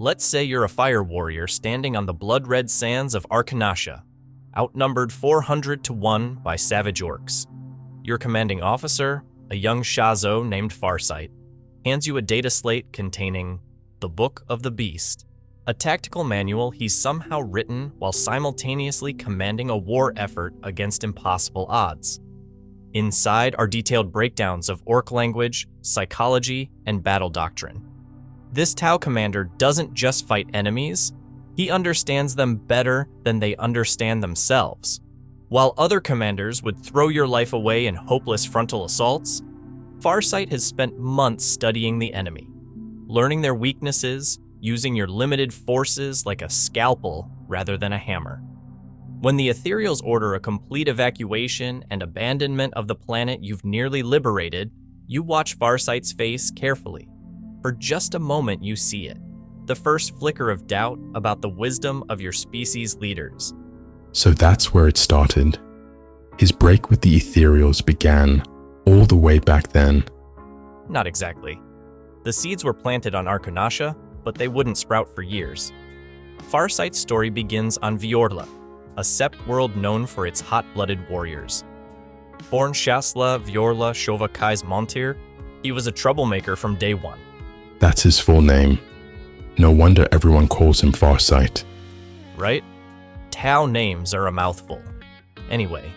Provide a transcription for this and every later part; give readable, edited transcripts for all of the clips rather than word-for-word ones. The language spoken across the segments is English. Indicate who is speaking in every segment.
Speaker 1: Let's say you're a fire warrior standing on the blood-red sands of Arkanasha, outnumbered 400 to 1 by savage orcs. Your commanding officer, a young Shazo named Farsight, hands you a data slate containing the Book of the Beast, a tactical manual he's somehow written while simultaneously commanding a war effort against impossible odds. Inside are detailed breakdowns of orc language, psychology, and battle doctrine. This Tau commander doesn't just fight enemies, he understands them better than they understand themselves. While other commanders would throw your life away in hopeless frontal assaults, Farsight has spent months studying the enemy, learning their weaknesses, using your limited forces like a scalpel rather than a hammer. When the Ethereals order a complete evacuation and abandonment of the planet you've nearly liberated, you watch Farsight's face carefully. For just a moment you see it, the first flicker of doubt about the wisdom of your species' leaders.
Speaker 2: So that's where it started. His break with the Ethereals began all the way back then.
Speaker 1: Not exactly. The seeds were planted on Arkanasha, but they wouldn't sprout for years. Farsight's story begins on Viorla, a sept world known for its hot-blooded warriors. Born Shasla Viorla Shova Kai's Montir, he was a troublemaker from day one.
Speaker 2: That's his full name. No wonder everyone calls him Farsight.
Speaker 1: Right? Tau names are a mouthful. Anyway,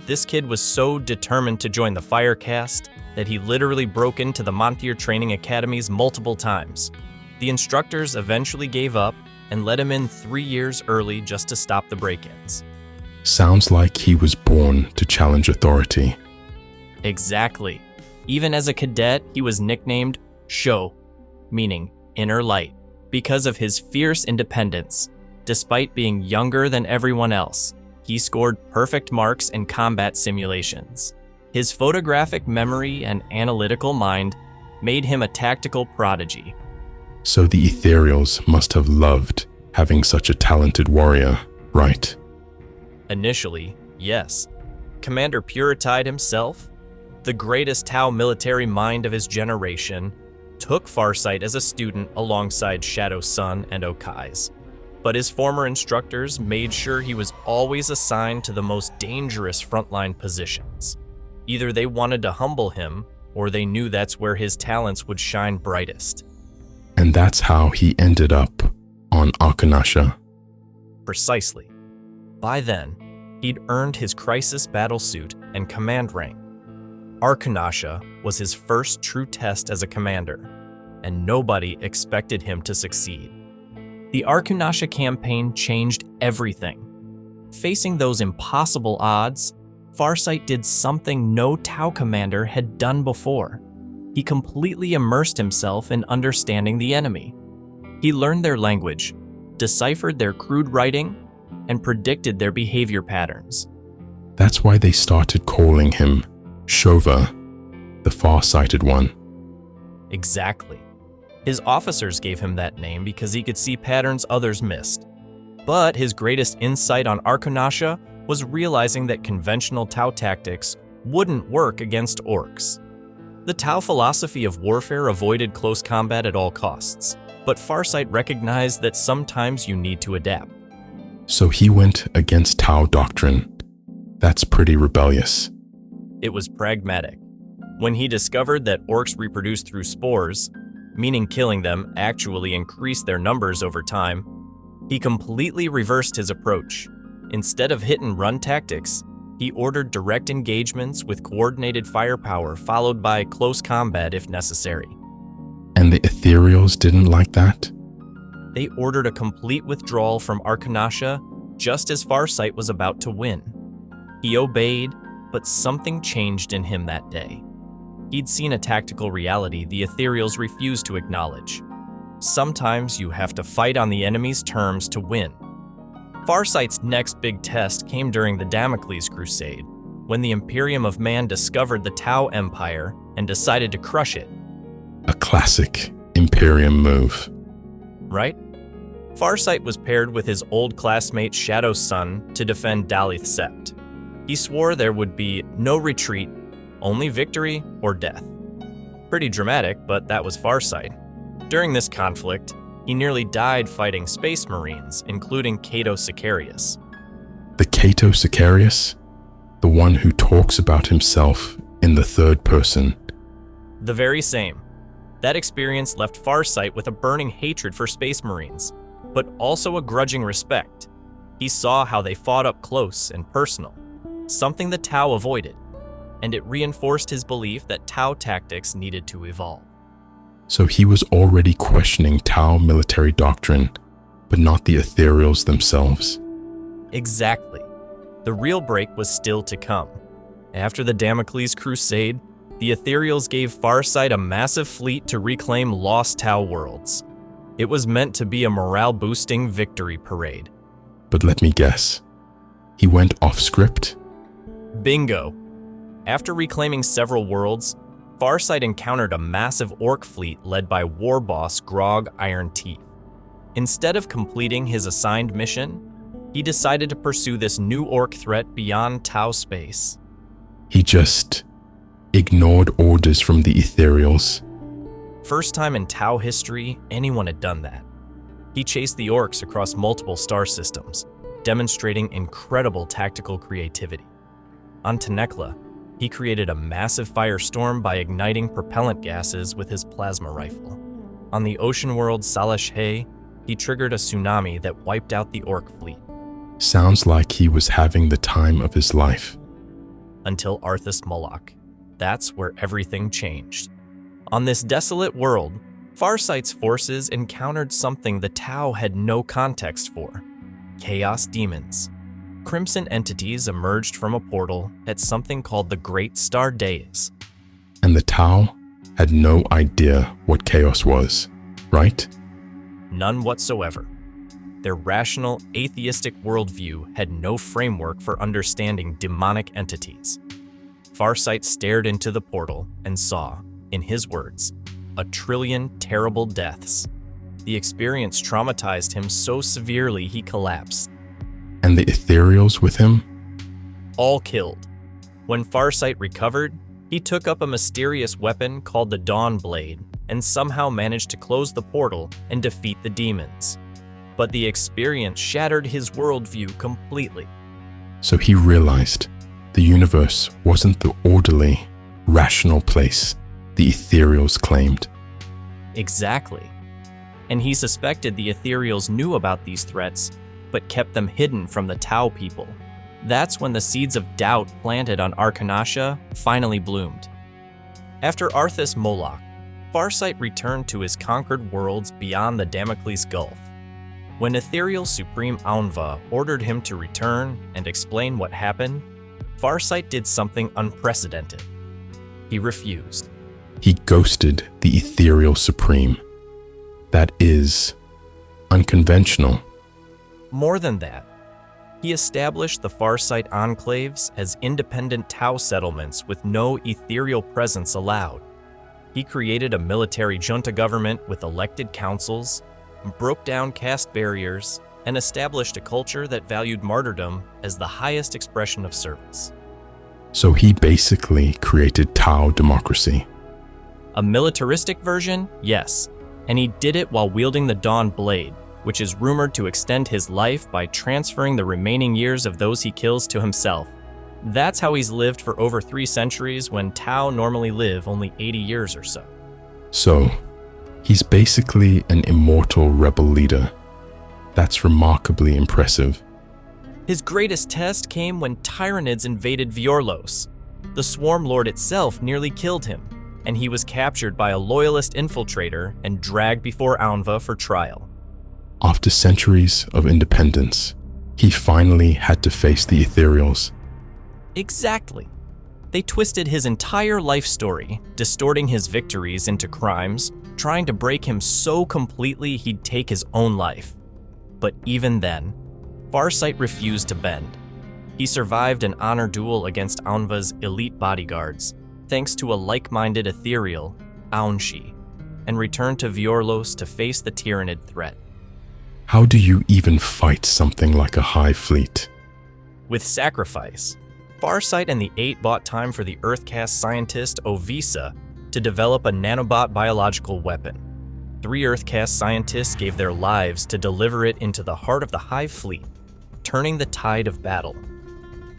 Speaker 1: this kid was so determined to join the Firecast that he literally broke into the Montir training academies multiple times. The instructors eventually gave up and let him in 3 years early just to stop the break-ins.
Speaker 2: Sounds like he was born to challenge authority.
Speaker 1: Exactly. Even as a cadet, he was nicknamed Sho, meaning inner light, because of his fierce independence. Despite being younger than everyone else, he scored perfect marks in combat simulations. His photographic memory and analytical mind made him a tactical prodigy.
Speaker 2: So the Ethereals must have loved having such a talented warrior, right?
Speaker 1: Initially, yes. Commander Puritide himself, the greatest Tau military mind of his generation, took Farsight as a student alongside Shadow Sun and Okai's. But his former instructors made sure he was always assigned to the most dangerous frontline positions. Either they wanted to humble him, or they knew that's where his talents would shine brightest.
Speaker 2: And that's how he ended up on Arkanasha.
Speaker 1: Precisely. By then, he'd earned his crisis battle suit and command rank. Arkanasha was his first true test as a commander, and nobody expected him to succeed. The Arkanasha campaign changed everything. Facing those impossible odds, Farsight did something no Tau commander had done before. He completely immersed himself in understanding the enemy. He learned their language, deciphered their crude writing, and predicted their behavior patterns.
Speaker 2: That's why they started calling him Shova, the far-sighted one.
Speaker 1: Exactly. His officers gave him that name because he could see patterns others missed. But his greatest insight on Arkanasha was realizing that conventional Tau tactics wouldn't work against orcs. The Tau philosophy of warfare avoided close combat at all costs, but Farsight recognized that sometimes you need to adapt.
Speaker 2: So he went against Tau doctrine. That's pretty rebellious.
Speaker 1: It was pragmatic. When he discovered that orcs reproduce through spores, meaning killing them actually increased their numbers over time, he completely reversed his approach. Instead of hit-and-run tactics, he ordered direct engagements with coordinated firepower followed by close combat if necessary.
Speaker 2: And the Ethereals didn't like that?
Speaker 1: They ordered a complete withdrawal from Arkanasha just as Farsight was about to win. He obeyed, but something changed in him that day. He'd seen a tactical reality the Ethereals refused to acknowledge. Sometimes you have to fight on the enemy's terms to win. Farsight's next big test came during the Damocles Crusade, when the Imperium of Man discovered the Tau Empire and decided to crush it.
Speaker 2: A classic Imperium move.
Speaker 1: Right? Farsight was paired with his old classmate Shadow Sun to defend Dalith Sept. He swore there would be no retreat, only victory or death. Pretty dramatic, but that was Farsight. During this conflict, He nearly died fighting Space Marines, including Cato Sicarius.
Speaker 2: The Cato Sicarius? The one who talks about himself in the third person.
Speaker 1: The very same. That experience left Farsight with a burning hatred for Space Marines, but also a grudging respect. He saw how they fought up close and personal, something the Tau avoided, and it reinforced his belief that Tau tactics needed to evolve.
Speaker 2: So he was already questioning Tau military doctrine, but not the ethereals themselves.
Speaker 1: Exactly. The real break was still to come. After the Damocles Crusade, the ethereals gave Farsight a massive fleet to reclaim lost Tau worlds. It was meant to be a morale-boosting victory parade.
Speaker 2: But let me guess, he went off script?
Speaker 1: Bingo! After reclaiming several worlds, Farsight encountered a massive orc fleet led by war boss Grog Iron Teeth. Instead of completing his assigned mission, he decided to pursue this new orc threat beyond Tau space.
Speaker 2: He just ignored orders from the ethereals.
Speaker 1: First time in Tau history anyone had done that. He chased the orcs across multiple star systems, demonstrating incredible tactical creativity. On Tenekla, he created a massive firestorm by igniting propellant gases with his plasma rifle. On the ocean world Salash Hay, he triggered a tsunami that wiped out the orc fleet.
Speaker 2: Sounds like he was having the time of his life.
Speaker 1: Until Arthas Moloch. That's where everything changed. On this desolate world, Farsight's forces encountered something the Tau had no context for: chaos demons. Crimson entities emerged from a portal at something called the Great Star Days.
Speaker 2: And the Tau had no idea what chaos was, right?
Speaker 1: None whatsoever. Their rational, atheistic worldview had no framework for understanding demonic entities. Farsight stared into the portal and saw, in his words, 1 trillion terrible deaths. The experience traumatized him so severely he collapsed.
Speaker 2: And the ethereals with him?
Speaker 1: All killed. When Farsight recovered, he took up a mysterious weapon called the Dawn Blade and somehow managed to close the portal and defeat the demons. But the experience shattered his worldview completely.
Speaker 2: So he realized the universe wasn't the orderly, rational place the ethereals claimed.
Speaker 1: Exactly. And he suspected the ethereals knew about these threats, but kept them hidden from the Tau people. That's when the seeds of doubt planted on Arkanasha finally bloomed. After Arthas Moloch, Farsight returned to his conquered worlds beyond the Damocles Gulf. When Ethereal Supreme Aunva ordered him to return and explain what happened, Farsight did something unprecedented. He refused.
Speaker 2: He ghosted the Ethereal Supreme. That is unconventional.
Speaker 1: More than that, he established the Farsight enclaves as independent Tau settlements with no ethereal presence allowed. He created a military junta government with elected councils, broke down caste barriers, and established a culture that valued martyrdom as the highest expression of service.
Speaker 2: So he basically created Tau democracy.
Speaker 1: A militaristic version? Yes. And he did it while wielding the Dawn Blade, which is rumored to extend his life by transferring the remaining years of those he kills to himself. That's how he's lived for over 3 centuries when Tau normally live only 80 years or so.
Speaker 2: So, he's basically an immortal rebel leader. That's remarkably impressive.
Speaker 1: His greatest test came when Tyranids invaded Viorlos. The Swarm Lord itself nearly killed him, and he was captured by a loyalist infiltrator and dragged before Aunva for trial.
Speaker 2: After centuries of independence, he finally had to face the ethereals.
Speaker 1: Exactly. They twisted his entire life story, distorting his victories into crimes, trying to break him so completely he'd take his own life. But even then, Farsight refused to bend. He survived an honor duel against Aunva's elite bodyguards, thanks to a like-minded ethereal, Aunshi, and returned to Viorlos to face the Tyranid threat.
Speaker 2: How do you even fight something like a hive fleet?
Speaker 1: With sacrifice, Farsight and the Eight bought time for the Earth-caste scientist Ovisa to develop a nanobot biological weapon. 3 Earth-caste scientists gave their lives to deliver it into the heart of the Hive Fleet, turning the tide of battle.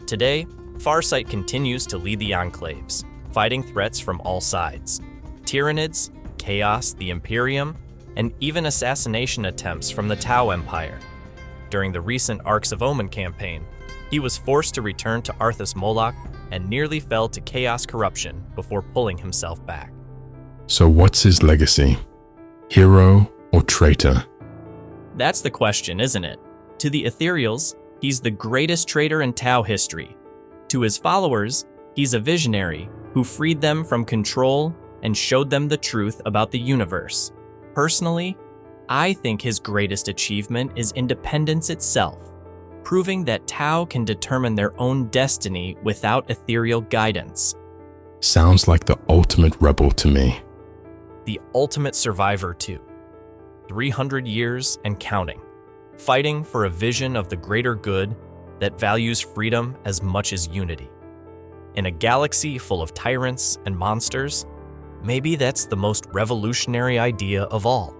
Speaker 1: Today, Farsight continues to lead the Enclaves, fighting threats from all sides: Tyranids, Chaos, the Imperium, and even assassination attempts from the Tau Empire. During the recent Arcs of Omen campaign, he was forced to return to Arthas Moloch and nearly fell to Chaos corruption before pulling himself back.
Speaker 2: So what's his legacy? Hero or traitor?
Speaker 1: That's the question, isn't it? To the Ethereals, he's the greatest traitor in Tau history. To his followers, he's a visionary who freed them from control and showed them the truth about the universe. Personally, I think his greatest achievement is independence itself, proving that Tau can determine their own destiny without ethereal guidance.
Speaker 2: Sounds like the ultimate rebel to me.
Speaker 1: The ultimate survivor too. 300 years and counting, fighting for a vision of the greater good that values freedom as much as unity. In a galaxy full of tyrants and monsters, maybe that's the most revolutionary idea of all.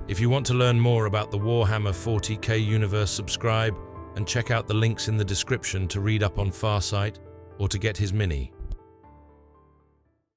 Speaker 3: If you want to learn more about the Warhammer 40k universe, subscribe and check out the links in the description to read up on Farsight or to get his mini.